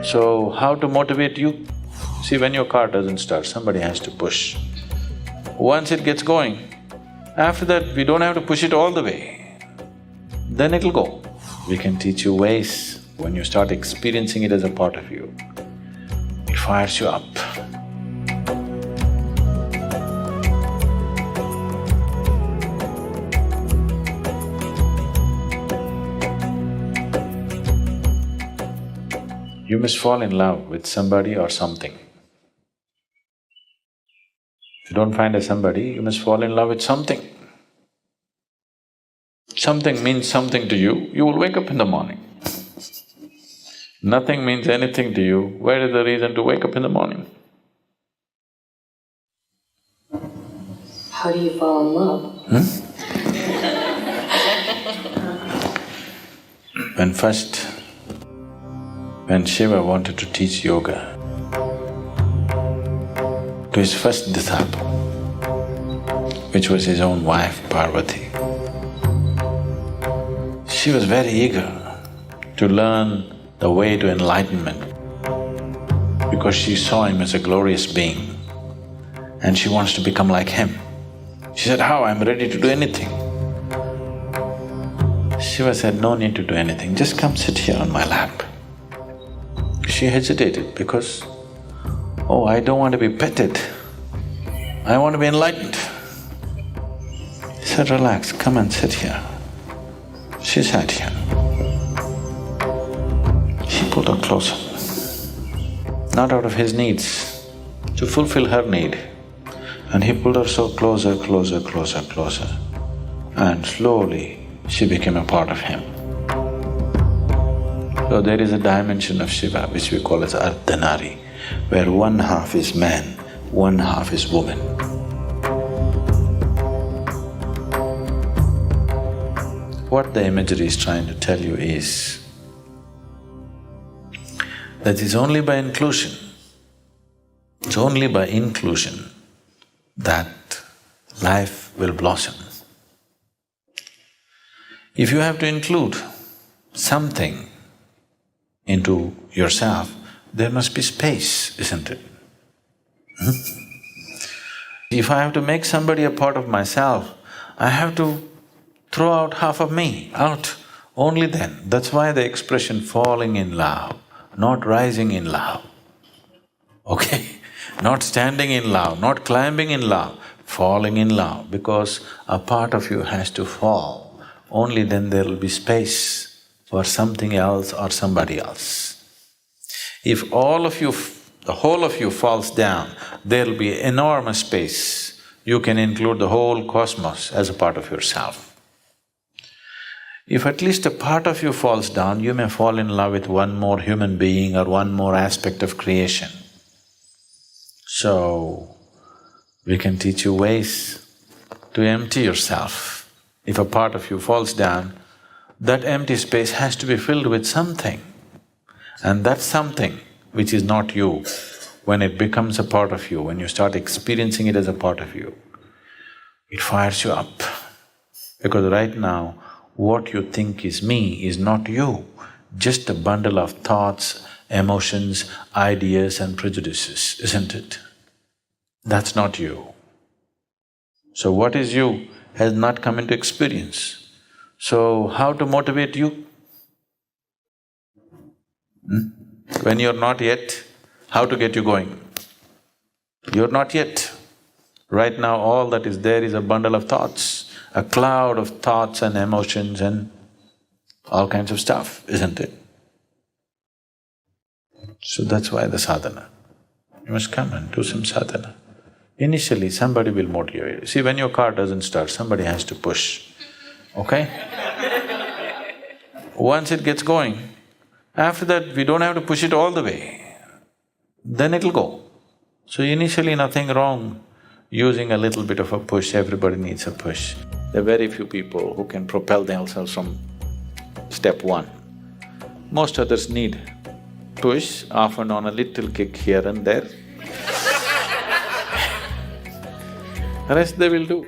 So, how to motivate you? See, when your car doesn't start, somebody has to push. Once it gets going, after that we don't have to push it all the way, then it'll go. We can teach you ways. When you start experiencing it as a part of you, it fires you up. You must fall in love with somebody or something. If you don't find a somebody, you must fall in love with something. Something means something to you, you will wake up in the morning. Nothing means anything to you, where is the reason to wake up in the morning? How do you fall in love? When Shiva wanted to teach yoga to his first disciple, which was his own wife, Parvati, she was very eager to learn the way to enlightenment because she saw him as a glorious being and she wants to become like him. She said, "How? I'm ready to do anything." Shiva said, "No need to do anything, just come sit here on my lap." She hesitated because, "Oh, I don't want to be petted, I want to be enlightened." He said, "Relax, come and sit here." She sat here. He pulled her closer, not out of his needs, to fulfill her need. And he pulled her so closer, closer, and slowly she became a part of him. So there is a dimension of Shiva which we call as Ardhanari, where one half is man, one half is woman. What the imagery is trying to tell you is that it's only by inclusion, it's only by inclusion that life will blossom. If you have to include something into yourself, there must be space, isn't it? If I have to make somebody a part of myself, I have to throw out half of me out, only then. That's why the expression falling in love, not rising in love, okay? Not standing in love, not climbing in love, falling in love, because a part of you has to fall, only then there will be space for something else or somebody else. If all of you, the whole of you falls down, there'll be enormous space. You can include the whole cosmos as a part of yourself. If at least a part of you falls down, you may fall in love with one more human being or one more aspect of creation. So, we can teach you ways to empty yourself. If a part of you falls down, that empty space has to be filled with something. And that something which is not you, when it becomes a part of you, when you start experiencing it as a part of you, it fires you up. Because right now, what you think is me is not you, just a bundle of thoughts, emotions, ideas and prejudices, isn't it? That's not you. So what is you has not come into experience. So how to motivate you? When you're not yet, how to get you going? You're not yet. Right now all that is there is a bundle of thoughts, a cloud of thoughts and emotions and all kinds of stuff, isn't it? So that's why the sadhana. You must come and do some sadhana. Initially, somebody will motivate you. See, when your car doesn't start, somebody has to push, okay? Once it gets going, after that we don't have to push it all the way, then it'll go. So initially nothing wrong using a little bit of a push, everybody needs a push. There are very few people who can propel themselves from step one. Most others need push, often on a little kick here and there. The rest they will do.